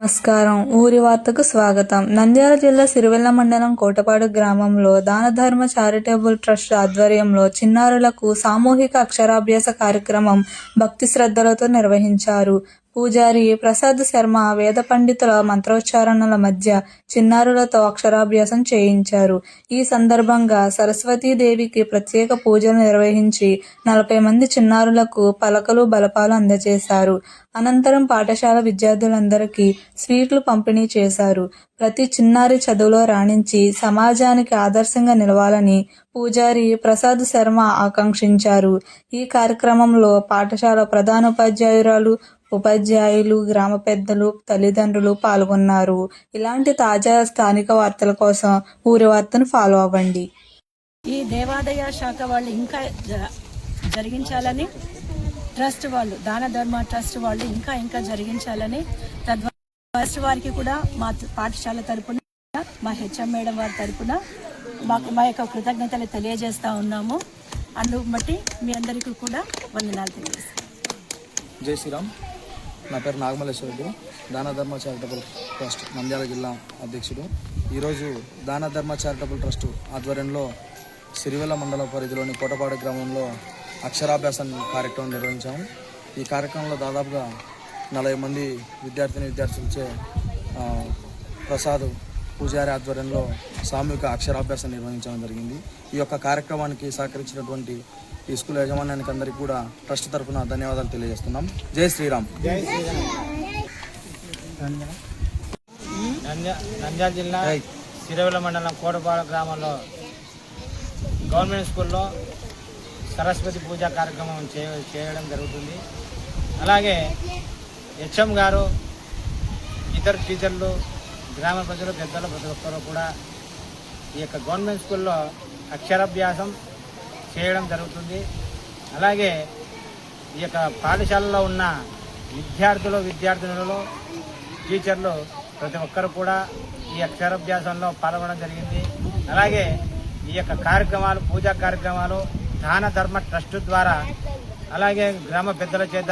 నమస్కారం. ఊరి వార్తకు స్వాగతం. నంద్యాల జిల్లా సిరివెల్ల మండలం కోటపాడు గ్రామంలో దానధర్మ చారిటబుల్ ట్రస్ట్ ఆధ్వర్యంలో చిన్నారులకు సామూహిక అక్షరాభ్యాస కార్యక్రమం భక్తి శ్రద్ధలతో నిర్వహించారు. పూజారి ప్రసాద్ శర్మ వేద పండితుల మంత్రోచ్చారణల మధ్య చిన్నారులతో అక్షరాభ్యాసం చేయించారు. ఈ సందర్భంగా సరస్వతీదేవికి ప్రత్యేక పూజలు నిర్వహించి 40 మంది చిన్నారులకు పలకలు బలపాలు అందజేశారు. అనంతరం పాఠశాల విద్యార్థులందరికీ స్వీట్లు పంపిణీ చేశారు. ప్రతి చిన్నారి చదువులో రాణించి సమాజానికి ఆదర్శంగా నిలవాలని పూజారి ప్రసాద్ శర్మ ఆకాంక్షించారు. ఈ కార్యక్రమంలో పాఠశాల ప్రధానోపాధ్యాయురాలు, ఉపాధ్యాయులు, గ్రామ పెద్దలు, తల్లిదండ్రులు పాల్గొన్నారు. ఇలాంటి తాజా స్థానిక వార్తల కోసం ఊరి వార్తను ఫాలో అవ్వండి. ఈ దేవాదాయ శాఖ వాళ్ళు ఇంకా జరిగించాలని, ట్రస్ట్ వాళ్ళు, దాన ధర్మ ట్రస్ట్ వాళ్ళు ఇంకా జరిగించాలని, తద్వారా ట్రస్ట్ వారికి కూడా మా పాఠశాల తరపున, మా హెచ్ఎం మేడం వారి తరపున మా యొక్క కృతజ్ఞతలు తెలియజేస్తా ఉన్నాము. అందుకు బట్టి మీ అందరికీ కూడా వందనాలు తెలియజేస్తాం. జై శ్రీరామ్. నా పేరు నాగమల్లేశ్వర రెడ్డి, దానధర్మ చారిటబుల్ ట్రస్ట్ నంద్యాల జిల్లా అధ్యక్షుడు. ఈరోజు దానధర్మ చారిటబుల్ ట్రస్ట్ ఆధ్వర్యంలో సిరివెల్ల మండల పరిధిలోని కోటపాడు గ్రామంలో అక్షరాభ్యాసం కార్యక్రమం నిర్వహించాము. ఈ కార్యక్రమంలో దాదాపుగా 40 మంది విద్యార్థులచే ప్రసాద్ పూజారి ఆధ్వర్యంలో సామూహిక అక్షరాభ్యాసం నిర్వహించడం జరిగింది. ఈ యొక్క కార్యక్రమానికి సహకరించినటువంటి ఈ స్కూల్ యాజమాన్యానికి అందరికీ కూడా ట్రస్ట్ తరఫున ధన్యవాదాలు తెలియజేస్తున్నాం. జై శ్రీరామ్. నంద్యాల జిల్లా సిరివెల్ల మండలం కోటపాడు గ్రామంలో గవర్నమెంట్ స్కూల్లో సరస్వతి పూజా కార్యక్రమం చేయడం జరుగుతుంది. అలాగే హెచ్ఎం గారు, ఇతర టీచర్లు, గ్రామ ప్రజలు, పెద్దలు, ప్రతి ఒక్కరు కూడా ఈ యొక్క గవర్నమెంట్ స్కూల్లో అక్షరాభ్యాసం చేయడం జరుగుతుంది. అలాగే ఈ యొక్క పాఠశాలలో ఉన్న విద్యార్థులలో టీచర్లు ప్రతి ఒక్కరు కూడా ఈ అక్షరాభ్యాసంలో పాల్గొనడం జరిగింది. అలాగే ఈ యొక్క కార్యక్రమాలు, పూజా కార్యక్రమాలు దాన ధర్మ ట్రస్ట్ ద్వారా, అలాగే గ్రామ పెద్దల చేత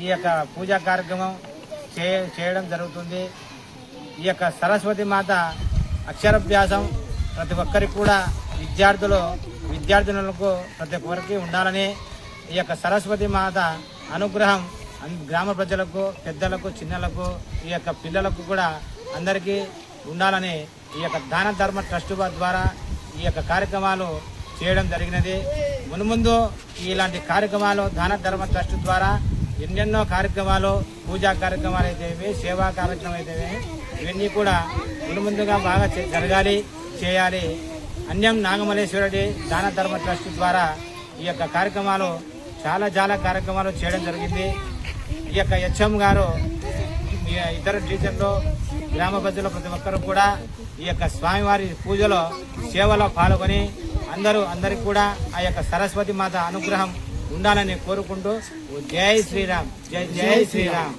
ఈ యొక్క పూజా కార్యక్రమం చేయడం జరుగుతుంది. ఈ యొక్క సరస్వతి మాత అక్షరాభ్యాసం ప్రతి ఒక్కరికి కూడా విద్యార్థులకు ప్రతి ఒక్కరికి ఉండాలని, ఈ యొక్క సరస్వతి మాత అనుగ్రహం గ్రామ ప్రజలకు, పెద్దలకు, చిన్నలకు, ఈ యొక్క పిల్లలకు కూడా అందరికీ ఉండాలని ఈ యొక్క దాన ధర్మ ట్రస్ట్ ద్వారా ఈ యొక్క కార్యక్రమాలు చేయడం జరిగినది. మున్ముందు ఇలాంటి కార్యక్రమాలు దాన ధర్మ ట్రస్ట్ ద్వారా ఎన్నెన్నో కార్యక్రమాలు, పూజా కార్యక్రమాలు అయితేవి, సేవా కార్యక్రమాలు అయితేవి, ఇవన్నీ కూడా మున్ముందుగా బాగా చేయాలి. అన్యం నాగమల్లేశ్వరుడి దాన ధర్మ ట్రస్ట్ ద్వారా ఈ యొక్క కార్యక్రమాలు చాలా కార్యక్రమాలు చేయడం జరిగింది. ఈ యొక్క హెచ్ఎం గారు, ఇతర టీచర్లు, గ్రామ ప్రజలు ప్రతి ఒక్కరు కూడా ఈ యొక్క స్వామివారి పూజలో, సేవలో పాల్గొని అందరికి కూడా ఆ యొక్క సరస్వతి మాత అనుగ్రహం ఉండాలని కోరుకుంటూ జై శ్రీరామ్. జై శ్రీరామ్.